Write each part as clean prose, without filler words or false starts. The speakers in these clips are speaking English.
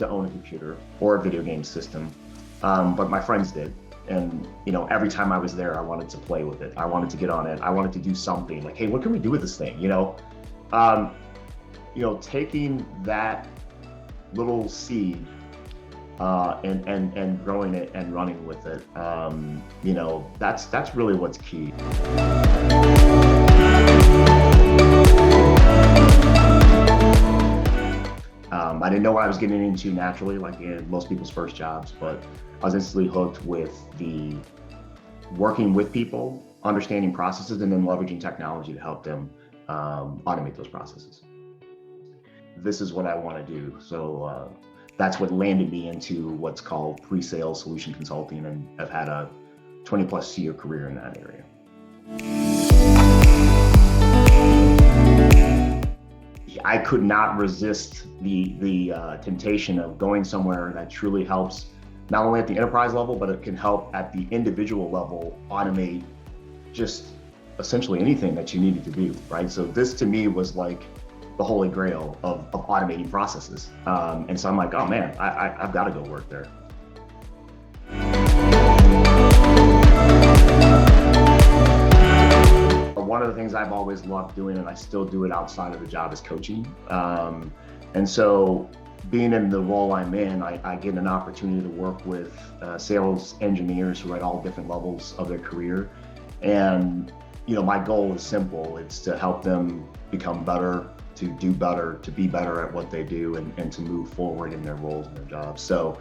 to own a computer or a video game system, but my friends did. And every time I was there, I wanted to play with it. I wanted to get on it. I wanted to do something like, hey, what can we do with this thing? Taking that little seed and growing it and running with it. That's really what's key. I didn't know what I was getting into naturally, like in most people's first jobs, but I was instantly hooked with the working with people, understanding processes, and then leveraging technology to help them automate those processes. This is what I want to do. So that's what landed me into what's called pre-sales solution consulting, and I've had a 20+ year career in that area. I could not resist the temptation of going somewhere that truly helps, not only at the enterprise level, but it can help at the individual level automate just essentially anything that you needed to do, right? So this to me was like the holy grail of automating processes. And so I'm like, oh man, I've got to go work there. One of the things I've always loved doing, and I still do it outside of the job, is coaching. And so being in the role I'm in, I get an opportunity to work with sales engineers who are at all different levels of their career. And my goal is simple. It's to help them become better, to do better, to be better at what they do, and to move forward in their roles and their jobs. So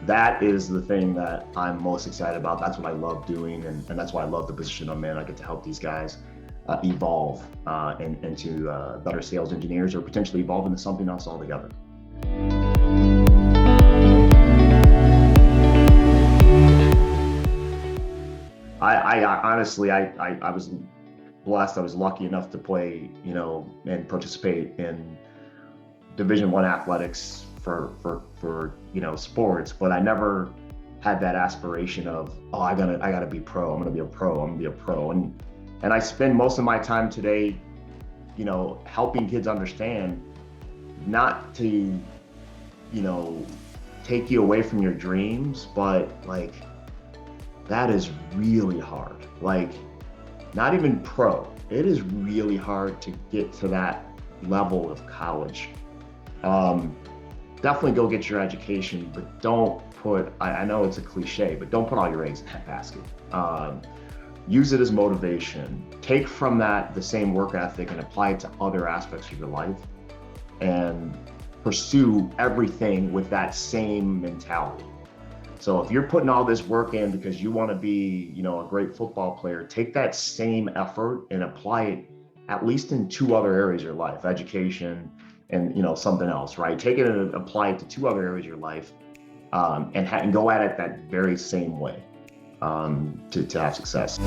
that is the thing that I'm most excited about. That's what I love doing, and that's why I love the position I'm in. I get to help these guys evolve into better sales engineers, or potentially evolve into something else altogether. I honestly, I was blessed. I was lucky enough to play, and participate in Division I athletics for sports, but I never had that aspiration of, oh, I gotta be pro. I'm gonna be a pro. And I spend most of my time today, helping kids understand not to, take you away from your dreams, but like, that is really hard. Like, not even pro. It is really hard to get to that level of college. Definitely go get your education, but don't put, I know it's a cliche, but don't put all your eggs in that basket. Use it as motivation. Take from that the same work ethic and apply it to other aspects of your life, and pursue everything with that same mentality. So if you're putting all this work in because you want to be, a great football player, take that same effort and apply it at least in 2 other areas of your life, education and something else, right? Take it and apply it to 2 other areas of your life, and go at it that very same way to have success.